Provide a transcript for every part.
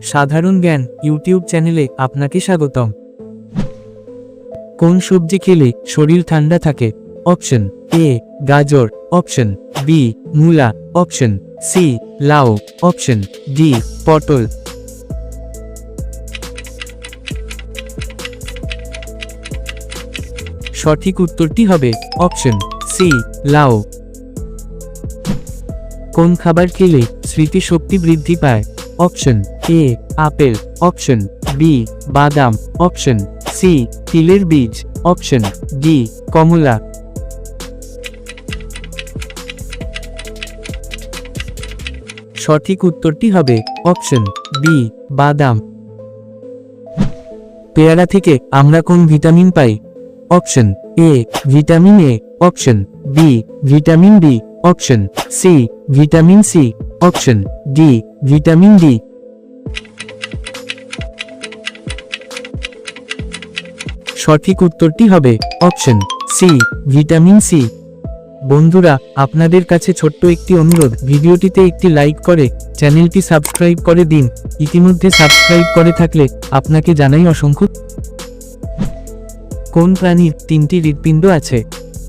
সাধারণ জ্ঞান ইউটিউব চ্যানেলে আপনাকে স্বাগতম। কোন সবজি খেলে শরীর ঠান্ডা থাকে? অপশন এ গাজর, অপশন বি মূলা, অপশন সি লাউ, অপশন ডি পটল। সঠিক উত্তরটি হবে অপশন সি লাউ। কোন খাবার খেলে স্মৃতিশক্তি বৃদ্ধি পায়? Option A apple, option B বাদাম, অপশন সি তিলের বীজ, অপশন ডি কমলা। সঠিক উত্তরটি হবে অপশন বি বাদাম। পেয়ারা থেকে আমরা কোন ভিটামিন পাই? Option A vitamin A, option B vitamin B, option C vitamin C, option D vitamin D. সঠিক উত্তরটি হবে অপশন সি ভিটামিন সি। বন্ধুরা, আপনাদের কাছে ছোট্ট একটি অনুরোধ, ভিডিওটিতে একটি লাইক করে চ্যানেলটি সাবস্ক্রাইব করে দিন। ইতিমধ্যে সাবস্ক্রাইব করে থাকলে আপনাকে জানাই অসংখ্য। কোন প্রাণীর তিনটি হৃৎপিণ্ড আছে?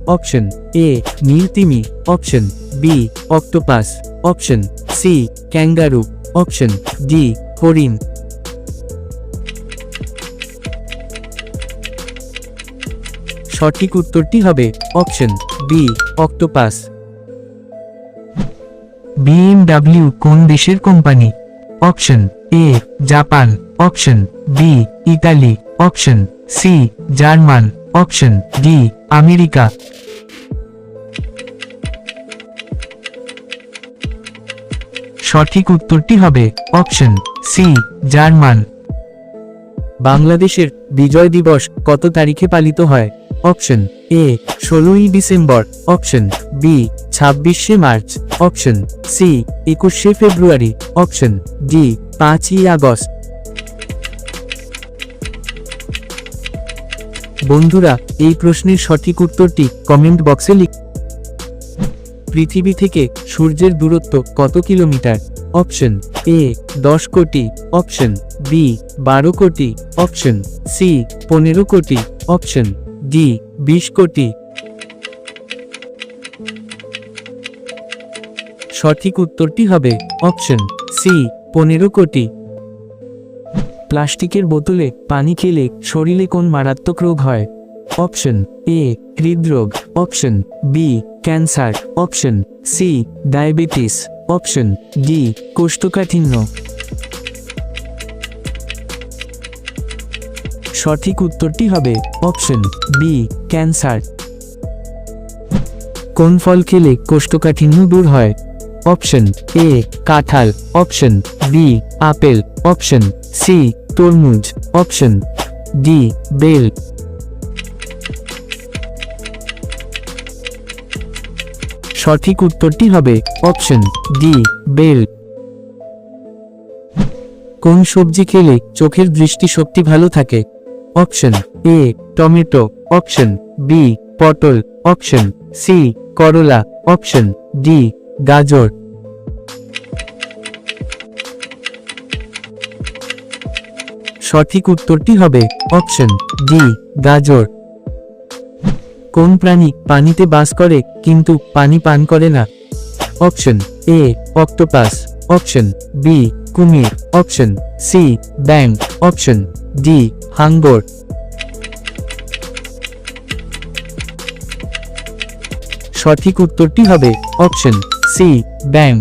অপশন এ নীলতিমি, option B octopus, option C kangaroo, option D হরিণ। সঠিক উত্তরটি হবে অপশন বি অক্টোপাস। BMW কোন দেশের company? Option A Japan, option B Italy, option C German, option D America. সঠিক উত্তরটি হবে অপশন সি জার্মান। বাংলাদেশের বিজয় দিবস কত তারিখে পালিত হয়? অপশন এ 16ই ডিসেম্বর, অপশন বি 26শে মার্চ, অপশন সি 21শে ফেব্রুয়ারি, অপশন ডি 5ই আগস্ট। বন্ধুরা, এই প্রশ্নের সঠিক উত্তরটি কমেন্ট বক্সে লিখ। পৃথিবী থেকে সূর্যের দূরত্ব কত কিলোমিটার? অপশন এ 10 কোটি, অপশন বি 12 কোটি, অপশন সি 15 কোটি, অপশন ডি 20 কোটি। সঠিক উত্তরটি হবে অপশন সি 15 কোটি। প্লাস্টিকের বোতলে পানি খেলে শরীরে কোন মারাত্মক রোগ হয়? অপশন এ হৃদরোগ, option B cancer, option C diabetes, option D কোষ্ঠকাঠিন্য। সঠিক উত্তরটি হবে অপশন বি ক্যান্সার। কোন ফল খেলে কোষ্ঠকাঠিন্য দূর হয়? অপশন এ কাঁঠাল, option B apple, option C তরমুজ, অপশন ডি বেল। সঠিক উত্তরটি হবে অপশন ডি বেল। কোন সবজি খেলে চোখের দৃষ্টিশক্তি ভালো থাকে? Option A tomato, option B পটল, অপশন সি করলা, অপশন ডি গাজর। সঠিক উত্তরটি হবে অপশন ডি গাজর। কোন প্রাণী পানিতে বাস করে কিন্তু পানি পান করে না? Option A octopus, option B কুমির, অপশন সি ব্যাঙ, অপশন ডি হাঙ্গর। সঠিক উত্তরটি হবে অপশন সি ব্যাঙ।